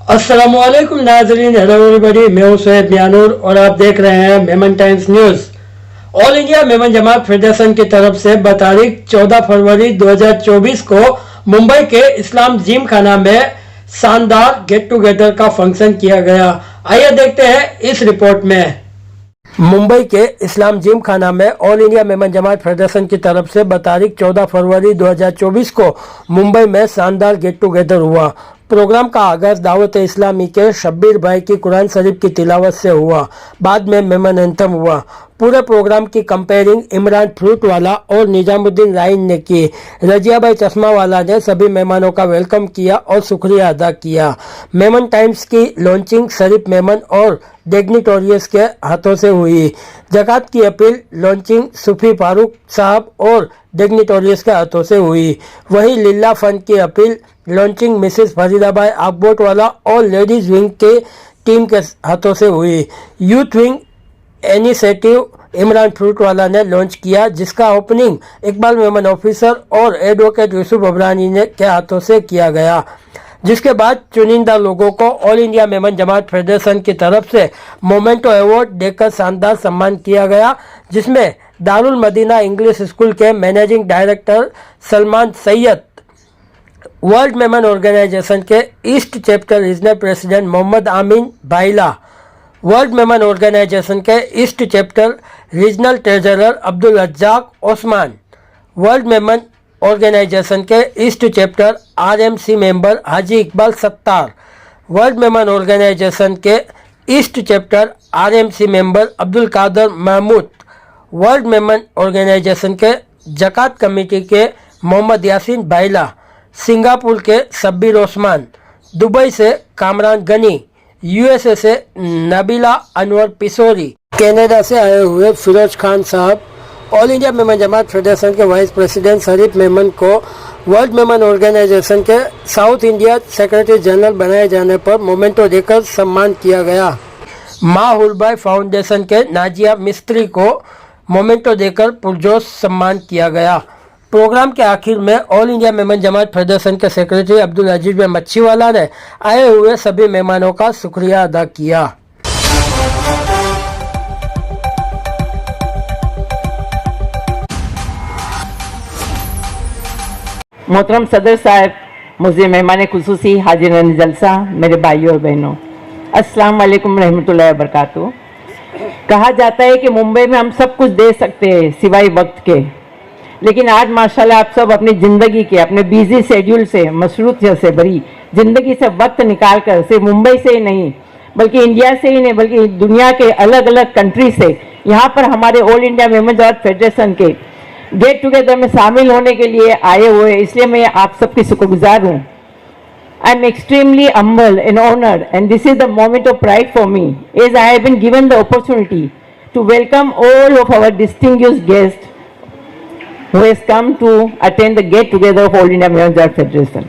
अस्सलामुअलैकुम नाजरीन, hello everybody. मैं हूं शोएब मियानूर और आप देख रहे हैं Memon Times news. All India Memon Jamat federation की तरफ से बतारीख 14 फरवरी 2024 को मुंबई के इस्लाम जिम खाना में शानदार गेट टुगेदर का फंक्शन किया गया। आइए देखते हैं इस रिपोर्ट में। मुंबई के इस्लाम जिम खाना में all India Memon Jamat federation की तरफ से बतारीख 14 फरवरी 2024 को मुंबई में शानदार गेट टुगेदर हुआ। प्रोग्राम का आगाज दावत इस्लामी के शब्बीर भाई की कुरान शरीफ की तिलावत से हुआ। बाद में मेमन एंथम हुआ। पूरे प्रोग्राम की कंपेयरिंग इमरान फ्रूट वाला और निजामुद्दीन राइन ने की। रजिया भाई चश्मा वाला ने सभी मेहमानों का वेलकम किया और शुक्रिया अदा किया। मेमन टाइम्स की लॉन्चिंग शरीफ मेमन और डिग्निटोरियस के हाथों से हुई। ज़कात की अपील लॉन्चिंग सूफी फारूक साहब और डिग्निटोरियस के हाथों से हुई। वहीं लिल्ला फंड की अपील लॉन्चिंग मिसेस फरीदाबाई आकबोट वाला और लेडीज विंग के टीम के हाथों से हुई। Youth wing initiative Imran fruit वाला ने लॉन्च किया, जिसका ओपनिंग इकबाल मेमन ऑफिसर और एडवोकेट यूसुफ अबरानी ने के हाथों से किया गया। जिसके बाद चुनिंदा लोगों को all India Memon Jamat federation की तरफ से मोमेंटो अवार्ड देकर शानदार सम्मान किया गया, जिसमें दारुल मदीना इंग्लिश स्कूल के managing director Salman Syed, world Memon organisation के east chapter regional president Mohammed Amin Bhaila, world Memon organisation के east chapter regional treasurer Abdul Razzaq Osman, world Memon organisation के east chapter RMC member Haji Iqbal Sattar, world Memon organisation के east chapter RMC member Abdul Kadar Mahmood, world Memon organisation के ज़कात कमेटी के Mohammad Yasin भाईला, Singapore के Shabbir Osman, Dubai से Kamran Ghani, USA से नबीला अनवर पिसोरी, कनाडा से आए हुए फिरोज खान साहब, all India Memon Jamat federation के वाइस प्रेसिडेंट शरीफ मेमन को वर्ल्ड मेमन ऑर्गेनाइजेशन के साउथ इंडिया सेक्रेटरी जनरल बनाए जाने पर मोमेंटो देकर सम्मान किया गया। माँ हुलबाई फाउंडेशन के नाजिया मिस्त्री को मोमेंटो देकर पुरजोश सम्मान किया गया। प्रोग्राम के आखिर में all India Memon Jamat federation के सेक्रेटरी अब्दुल अजीज भाई मच्छीवाला ने आए हुए सभी मेहमानों का शुक्रिया अदा किया। मोहतरम सदर साहब, मुझे मेहमान खुसूसी हाजिरान जलसा, मेरे भाइयों और बहनों, अस्सलाम वालेकुम रहमतुल्लाहि व बरकातुहू। कहा जाता है कि मुंबई में हम सब कुछ दे सकते हैं सिवाय वक्त के, लेकिन आज माशाल्लाह आप सब अपनी ज़िंदगी के, अपने बिजी शेड्यूल से, मसरूफियत से भरी ज़िंदगी से वक्त निकाल कर सिर्फ मुंबई से ही नहीं बल्कि इंडिया से ही नहीं बल्कि दुनिया के अलग अलग कंट्री से यहाँ पर हमारे all India Memon Jamat federation के गेट टुगेदर में शामिल होने के लिए आए हुए, इसलिए मैं आप सबकी शुक्रगुजार हूँ। I am extremely humble and honored, and this is the moment of pride for me, as I have been given the opportunity to welcome all of our distinguished guests who has come to attend the get together of All India Memon Jamaat Federation.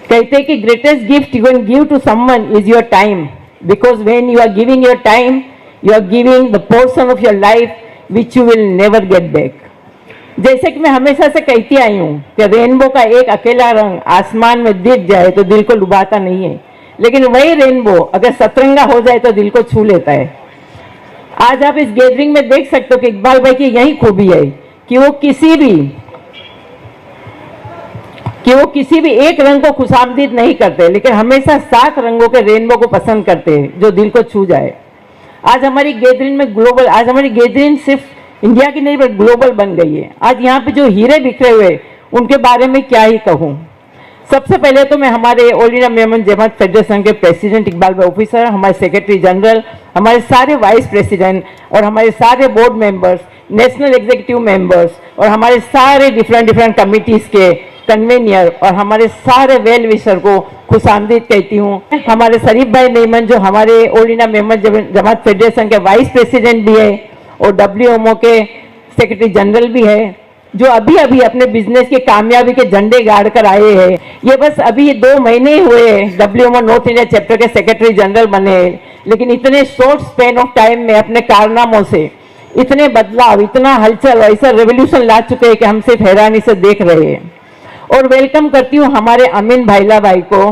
कहते हैं कि greatest gift you can give to someone is your time, because when you are giving your time, you are giving the portion of your life which you will never get back. जैसे कि मैं हमेशा से कहती आई हूँ कि rainbow का एक अकेला रंग आसमान में दिख जाए तो दिल को लुभाता नहीं है, लेकिन वही रेनबो अगर सतरंगा हो जाए तो दिल को छू लेता है। आज आप इस गैदरिंग में देख सकते हो कि इकबाल भाई की यही खूबी है कि वो किसी भी एक रंग को खुशामदीद नहीं करते, लेकिन हमेशा 7 रंगों के रेनबो को पसंद करते हैं जो दिल को छू जाए। आज हमारी गैदरिंग सिर्फ इंडिया की नहीं बट ग्लोबल बन गई है। आज यहाँ पे जो हीरे बिखरे हुए उनके बारे में क्या ही कहूँ। सबसे पहले तो मैं हमारे all India Memon Jamat federation के प्रेसिडेंट इकबाल भाई ऑफिसर, हमारे सेक्रेटरी जनरल, हमारे सारे वाइस प्रेसिडेंट और हमारे सारे board members, national executive members और हमारे सारे डिफरेंट कमिटीज़ के कन्वीनियर और हमारे सारे वेल विशर को खुशामदीद कहती हूँ। हमारे शरीफ भाई मेमन जो हमारे all India Memon Jamat federation के वाइस प्रेसिडेंट भी है और WMO के सेक्रेटरी जनरल भी है, जो अभी अभी अपने बिजनेस की कामयाबी के झंडे गाड़ कर आए हैं। ये बस अभी 2 महीने ही हुए WMO नॉर्थ इंडिया चैप्टर के सेक्रेटरी जनरल बने, लेकिन इतने शॉर्ट स्पेन ऑफ टाइम में अपने कारनामों से इतने बदलाव, इतना हलचल, ऐसा रेवोल्यूशन ला चुके हैं कि हम सिर्फ हैरानी से देख रहे हैं। और वेलकम करती हूँ हमारे अमीन भाईला भाई को,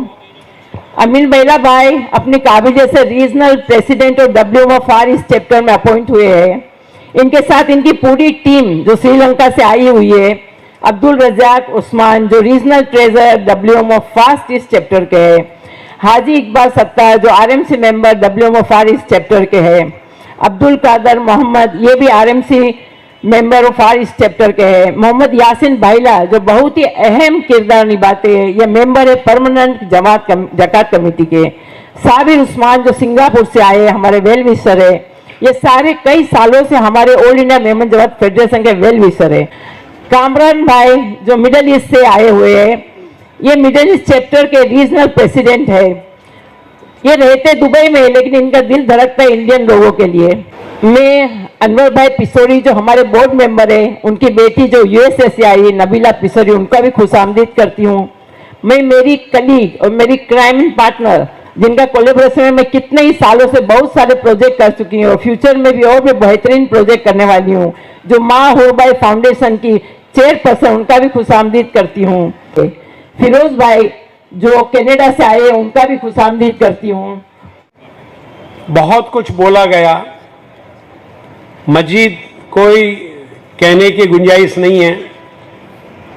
अमीन बैला भाई अपनी काबिलियत से रीजनल प्रेसिडेंट और WMO फार ईस्ट चैप्टर में अपॉइंट हुए हैं। इनके साथ इनकी पूरी टीम जो श्रीलंका से आई हुई है, अब्दुल रजाक उस्मान जो regional treasure WMO fast east chapter के हैं, हाजी इकबाल सत्तार जो RMC मेंबर WMO फार ईस्ट चैप्टर के हैं, अब्दुल कादर मोहम्मद ये भी RMC member of far east chapter के हैं, मोहम्मद यासिन भाईला जो बहुत ही अहम किरदार निभाते हैं, ये मेंबर है परमानेंट जकात कमेटी के, साबिर उस्मान जो सिंगापुर से आए हमारे वेल विशर है, ये सारे कई सालों से हमारे all India Memon Jamat federation के वेल विशर है, कामरान भाई जो मिडल ईस्ट से आए हुए हैं, ये मिडल ईस्ट चैप्टर के रीजनल प्रेसिडेंट है, ये रहते दुबई में लेकिन इनका दिल धड़कता है इंडियन लोगों के लिए। मैं अनवर भाई पिसोरी जो हमारे बोर्ड मेंबर है, उनकी बेटी जो USA से आई नबीला पिसोरी, उनका भी खुशामदीद करती हूँ। मैं मेरी कलीग और मेरी क्राइम पार्टनर जिनका कोलेबोरेशन में मैं कितने ही सालों से बहुत सारे प्रोजेक्ट कर चुकी हूँ और फ्यूचर में भी और भी बेहतरीन प्रोजेक्ट करने वाली हूँ, जो माँ होबाई फाउंडेशन की चेयरपर्सन, उनका भी खुशामदीद करती हूँ। फिरोज भाई जो कनाडा से आए उनका भी खुशामदीद करती हूँ। बहुत कुछ बोला गया, मजीद कोई कहने की गुंजाइश नहीं है,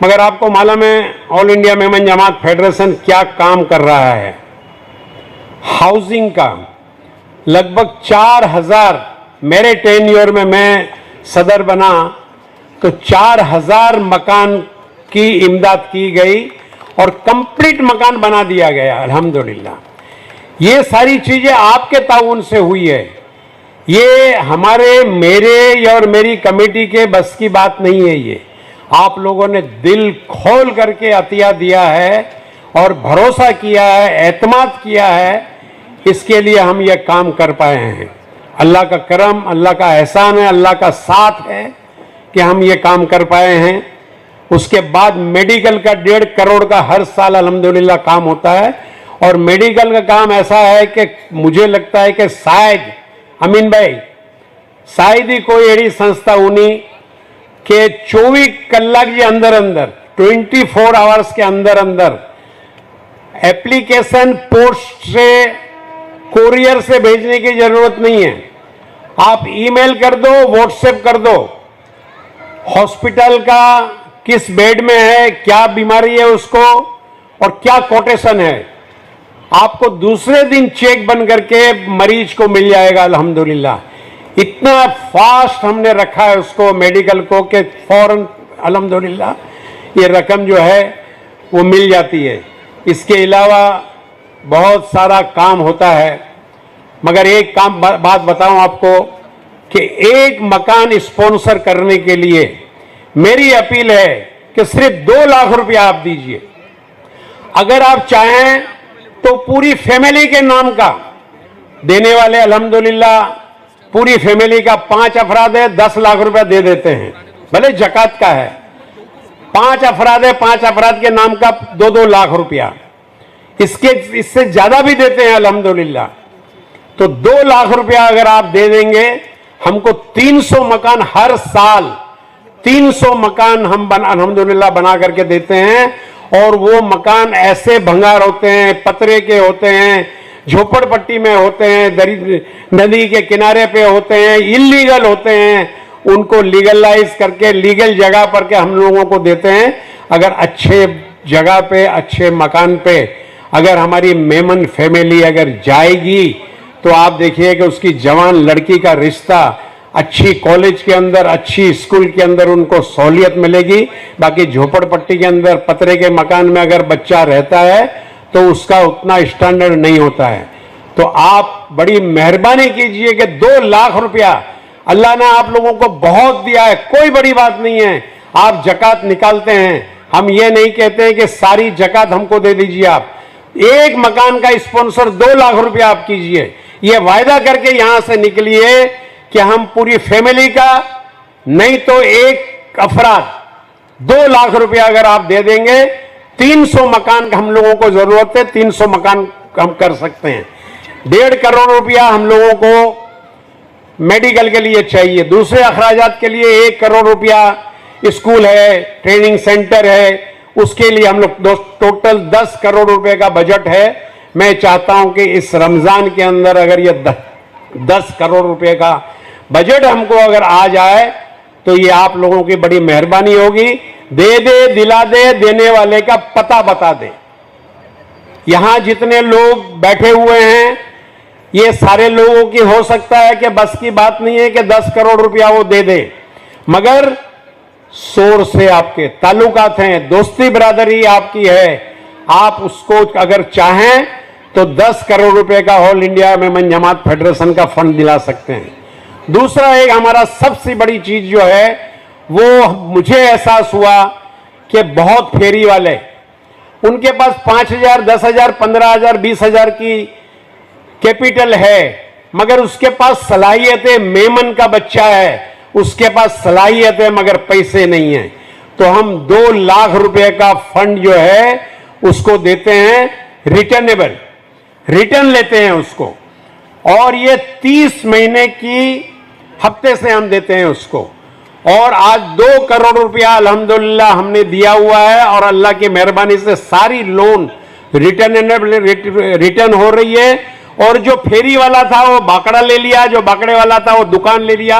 मगर आपको मालूम है all India Memon Jamat federation क्या काम कर रहा है। हाउसिंग का लगभग 4000, मेरे टेन्योर में मैं सदर बना तो 4000 मकान की इमदाद की गई और कंप्लीट मकान बना दिया गया अल्हम्दुलिल्लाह। ये सारी चीज़ें आपके ताउन से हुई है, ये हमारे मेरे और मेरी कमेटी के बस की बात नहीं है। ये आप लोगों ने दिल खोल करके अतिया दिया है और भरोसा किया है, एतमाद किया है, इसके लिए हम ये काम कर पाए हैं। अल्लाह का करम, अल्लाह का एहसान है, अल्लाह का साथ है कि हम ये काम कर पाए हैं। उसके बाद मेडिकल का 1.5 करोड़ का हर साल अल्हम्दुलिल्लाह काम होता है और मेडिकल का काम ऐसा है कि मुझे लगता है कि शायद अमीन भाई शायद ही कोई ऐसी संस्था होनी के 24 कलाक के अंदर अंदर 24 आवर्स के अंदर अंदर एप्लीकेशन पोस्ट से कोरियर से भेजने की जरूरत नहीं है। आप ईमेल कर दो, व्हाट्सएप कर दो, हॉस्पिटल का किस बेड में है, क्या बीमारी है उसको और क्या कोटेशन है, आपको दूसरे दिन चेक बन करके मरीज को मिल जाएगा अल्हम्दुलिल्लाह। इतना फास्ट हमने रखा है उसको मेडिकल को कि फौरन अल्हम्दुलिल्लाह ये रकम जो है वो मिल जाती है। इसके अलावा बहुत सारा काम होता है, मगर एक काम बात बताऊं आपको कि एक मकान स्पॉन्सर करने के लिए मेरी अपील है कि सिर्फ 2 लाख रुपया आप दीजिए। अगर आप चाहें तो पूरी फैमिली के नाम का देने वाले अल्हम्दुलिल्लाह पूरी फैमिली का 5 अफराद है 10 लाख रुपया दे देते हैं, भले जकात का है। 5 अफराद है, 5 अफराद के नाम का 2-2 लाख रुपया, इससे ज्यादा भी देते हैं अल्हम्दुलिल्लाह। तो 2 लाख रुपया अगर आप दे देंगे, हमको 300 मकान हर साल 300 मकान हम अल्हम्दुलिल्लाह बना करके देते हैं। और वो मकान ऐसे भंगार होते हैं, पतरे के होते हैं, झोपड़पट्टी में होते हैं, नदी के किनारे पे होते हैं, इलीगल होते हैं, उनको लीगलाइज करके लीगल जगह पर के हम लोगों को देते हैं। अगर अच्छे जगह पे, अच्छे मकान पे अगर हमारी मेमन फैमिली अगर जाएगी तो आप देखिए कि उसकी जवान लड़की का रिश्ता अच्छी कॉलेज के अंदर, अच्छी स्कूल के अंदर उनको सहूलियत मिलेगी। बाकी झोपड़पट्टी के अंदर पतरे के मकान में अगर बच्चा रहता है तो उसका उतना स्टैंडर्ड नहीं होता है। तो आप बड़ी मेहरबानी कीजिए कि 2 लाख रुपया अल्लाह ने आप लोगों को बहुत दिया है, कोई बड़ी बात नहीं है। आप जकात निकालते हैं, हम ये नहीं कहते हैं कि सारी जकात हमको दे दीजिए। आप एक मकान का स्पॉन्सर 2 लाख रुपया आप कीजिए, ये वायदा करके यहां से निकलिए कि हम पूरी फैमिली का, नहीं तो एक अफराद 2 लाख रुपया अगर आप दे देंगे, 300 मकान का हम लोगों को जरूरत है, 300 मकान हम कर सकते हैं। 1.5 करोड़ रुपया हम लोगों को मेडिकल के लिए चाहिए, दूसरे अखराजात के लिए 1 करोड़ रुपया, स्कूल है, ट्रेनिंग सेंटर है, उसके लिए हम लोग टोटल 10 करोड़ रुपए का बजट है। मैं चाहता हूं कि इस रमजान के अंदर अगर ये 10 करोड़ रुपए का बजट हमको अगर आ जाए तो ये आप लोगों की बड़ी मेहरबानी होगी। दे दे, दिला दे, देने वाले का पता बता दे। यहां जितने लोग बैठे हुए हैं ये सारे लोगों की हो सकता है कि बस की बात नहीं है कि 10 करोड़ रुपया वो दे दे, मगर शोर से आपके ताल्लुकात हैं, दोस्ती बिरादरी आपकी है, आप उसको अगर चाहें तो 10 करोड़ रुपए का all India Memon Jamat federation का फंड दिला सकते हैं। दूसरा एक हमारा सबसे बड़ी चीज जो है वो मुझे एहसास हुआ कि बहुत फेरी वाले, उनके पास 5,000, 10,000, 15,000, 20,000 की कैपिटल है, मगर उसके पास सलाहियत मेमन का बच्चा है, उसके पास सलाहियत है मगर पैसे नहीं है। तो हम 2 लाख रुपए का फंड जो है उसको देते हैं, रिटर्नेबल, रिटर्न लेते हैं उसको, और ये 30 महीने की हफ्ते से हम देते हैं उसको। और आज 2 करोड़ रुपया अल्हम्दुलिल्लाह हमने दिया हुआ है और अल्लाह की मेहरबानी से सारी लोन रिटर्न हो रही है। और जो फेरी वाला था वो बाकड़ा ले लिया, जो बाकड़े वाला था वो दुकान ले लिया,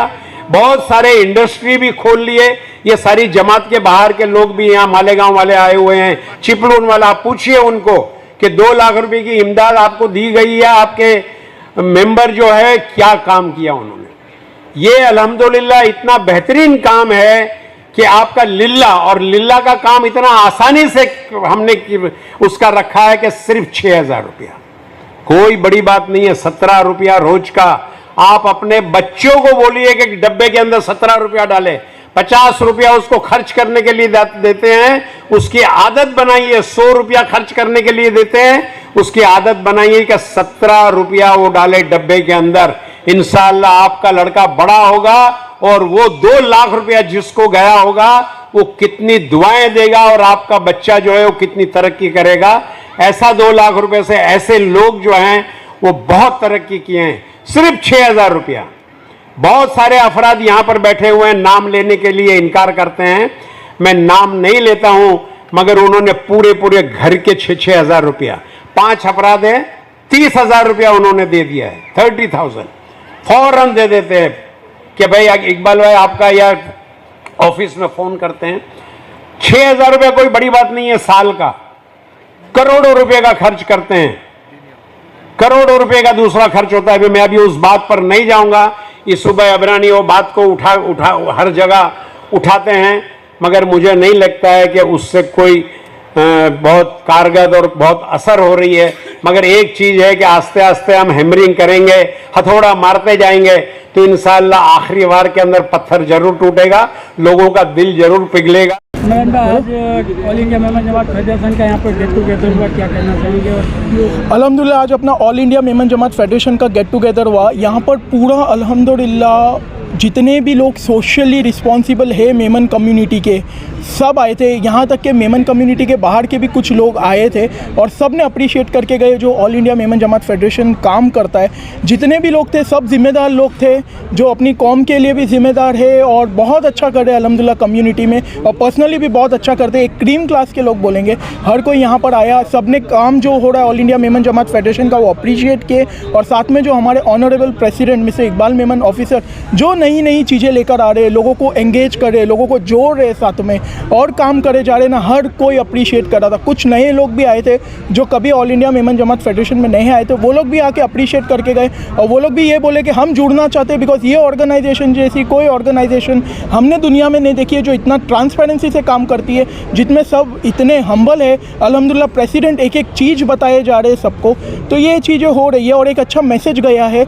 बहुत सारे इंडस्ट्री भी खोल लिए। ये सारी जमात के बाहर के लोग भी यहाँ मालेगांव वाले आए हुए हैं, चिपलून वाला, आप पूछिए उनको कि 2 लाख रुपए की इमदाद आपको दी गई है, आपके मेंबर जो है क्या काम किया उन्होंने। ये अल्हम्दुलिल्लाह इतना बेहतरीन काम है कि आपका लिल्ला, और लिल्ला का काम इतना आसानी से हमने उसका रखा है कि सिर्फ 6,000 रुपया, कोई बड़ी बात नहीं है। 17 रुपया रोज का आप अपने बच्चों को बोलिए कि डब्बे के अंदर 17 रुपया डाले, 50 रुपया उसको खर्च करने के लिए देते हैं, उसकी आदत बनाइए। 100 रुपया खर्च करने के लिए देते हैं, उसकी आदत बनाइए कि 17 रुपया वो डाले डब्बे के अंदर। इंशाअल्लाह आपका लड़का बड़ा होगा और वो 2 लाख रुपया जिसको गया होगा वो कितनी दुआएं देगा और आपका बच्चा जो है वो कितनी तरक्की करेगा। ऐसा 2 लाख रुपए से ऐसे लोग जो हैं वो बहुत तरक्की किए हैं, सिर्फ 6,000 रुपया। बहुत सारे अफराद यहां पर बैठे हुए हैं, नाम लेने के लिए इनकार करते हैं, मैं नाम नहीं लेता हूं, मगर उन्होंने पूरे घर के 6,000 रुपया, 5 अफराद है, 30,000 रुपया उन्होंने दे दिया है। 30,000 फौरन दे देते हैं कि भाई इकबाल भाई आपका या ऑफिस में फोन करते हैं। 6,000 रुपया कोई बड़ी बात नहीं है, साल का करोड़ों रुपए का खर्च करते हैं, करोड़ों रुपए का दूसरा खर्च होता है। मैं अभी उस बात पर नहीं जाऊंगा, इस सुबह अबरानी वो बात को उठा हर जगह उठाते हैं, मगर मुझे नहीं लगता है कि उससे कोई बहुत कारगर और बहुत असर हो रही है। मगर एक चीज है कि आस्ते आस्ते हम हैमरिंग करेंगे, हथौड़ा मारते जाएंगे, तो इंशाअल्लाह आखिरी वार के अंदर पत्थर जरूर टूटेगा, लोगों का दिल जरूर पिघलेगा। आज all India Memon Jamat federation का यहाँ पर गेट टुगेदर हुआ, क्या कहना चाहेंगे? अल्हम्दुलिल्लाह आज अपना all India Memon Jamat federation का गेट टुगेदर हुआ। यहाँ पर पूरा अल्हम्दुलिल्लाह जितने भी लोग सोशली रिस्पॉन्सिबल है मेमन कम्युनिटी के सब आए थे। यहाँ तक कि मेमन कम्युनिटी के बाहर के भी कुछ लोग आए थे और सब ने अप्रिशिएट करके गए जो all India Memon Jamat federation काम करता है। जितने भी लोग थे सब जिम्मेदार लोग थे जो अपनी कौम के लिए भी जिम्मेदार है और बहुत अच्छा कर रहे हैं अल्हम्दुलिल्लाह कम्युनिटी में, और पर्सनली भी बहुत अच्छा करते हैं। एक क्रीम क्लास के लोग बोलेंगे, हर कोई यहाँ पर आया, सब ने काम जो हो रहा है all India Memon Jamat federation का वो अप्रिशिएट किए। और साथ में जो हमारे honourable president mister Iqbal Memon officer जो नई चीज़ें लेकर आ रहे हैं, लोगों को एंगेज कर रहे हैं, लोगों को जोड़ रहे हैं साथ में और काम करे जा रहे ना, हर कोई अप्रिशिएट कर रहा था। कुछ नए लोग भी आए थे जो कभी all India Memon Jamat federation में नहीं आए थे, वो लोग भी आके अप्रिशिएट करके गए और वो लोग भी ये बोले कि हम जुड़ना चाहते हैं, बिकॉज ये ऑर्गेनाइजेशन जैसी कोई ऑर्गेनाइजेशन हमने दुनिया में नहीं देखी है जो इतना ट्रांसपेरेंसी से काम करती है, जितमें सब इतने हम्बल है। अल्हम्दुलिल्लाह प्रेसिडेंट एक एक चीज़ बताए जा रहे हैं सबको, तो ये चीज़ें हो रही है और एक अच्छा मैसेज गया है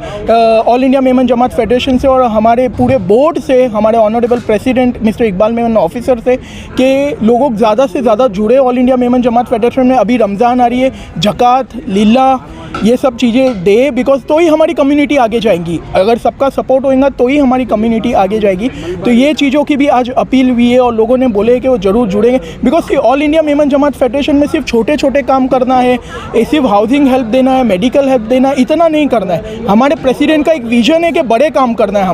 all India Memon Jamat federation से और हमारे पूरे बोर्ड से, हमारे honourable president mister Iqbal Memon officer से कि लोगों ज़्यादा से ज़्यादा जुड़े all India Memon Jamat federation में। अभी रमज़ान आ रही है, ज़कात, लीला, ये सब चीज़ें दे, बिकॉज तो ही हमारी कम्युनिटी आगे जाएंगी। अगर सबका सपोर्ट होगा तो ही हमारी कम्युनिटी आगे जाएगी। तो ये चीज़ों की भी आज अपील हुई है और लोगों ने बोले कि वो ज़रूर जुड़ेंगे, because all India Memon Jamat federation में सिर्फ छोटे छोटे काम करना है, सिर्फ हाउसिंग हेल्प देना है, मेडिकल हेल्प देना है, इतना नहीं करना है। हमारे प्रेसिडेंट का एक विजन है कि बड़े काम करना है,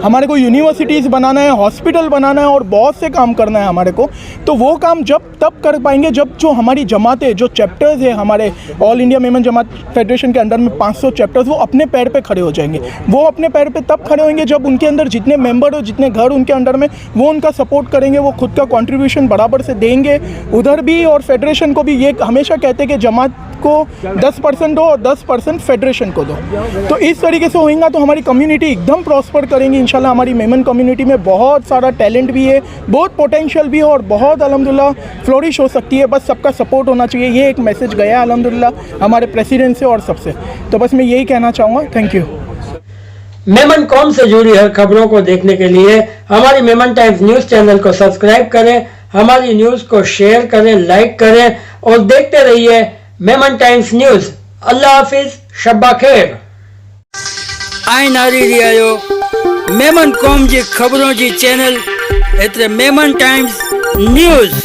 हमारे को यूनिवर्सिटीज़ बनाना है, हॉस्पिटल बनाना है और बहुत से काम करना है हमारे को। तो वो काम जब तब कर पाएंगे जब जो हमारी जमातें, जो चैप्टर्स है हमारे all India Memon Jamat federation के अंडर में 500 चैप्टर्स, वो अपने पैर पे खड़े हो जाएंगे। वो अपने पैर पे तब खड़े होंगे जब उनके अंदर जितने मेंबर हो, जितने घर उनके अंडर में, वो उनका सपोर्ट करेंगे, वो खुद का कंट्रीब्यूशन बराबर से देंगे उधर भी। और फेडरेशन को भी ये हमेशा कहते हैं कि जमात को 10% दो और 10% फेडरेशन को दो। तो इस तरीके से होगा तो हमारी कम्युनिटी एकदम प्रॉस्पर करेंगी इंशाल्लाह। हमारी मेमन कम्युनिटी में बहुत सारा टैलेंट भी है, बहुत पोटेंशियल भी है और बहुत अल्हम्दुलिल्लाह फ्लोरिश हो सकती है। बस सबका सपोर्ट होना चाहिए। ये एक मैसेज गया अल्हम्दुलिल्लाह हमारे प्रेसिडेंट से और सबसे। तो बस मैं यही कहना चाहूँगा। Thank you. मेमन कॉम से जुड़ी हर खबरों को देखने के लिए हमारी मेमन टाइम्स न्यूज चैनल को सब्सक्राइब करें, हमारी न्यूज को शेयर करें, लाइक करें और देखते रहिए मेमन टाइम्स न्यूज। अल्लाह हाफिज, शब्बा खैर। आई नारी रियायो मेमन कॉम जी खबरों जी चैनल एतरे मेमन टाइम्स न्यूज़।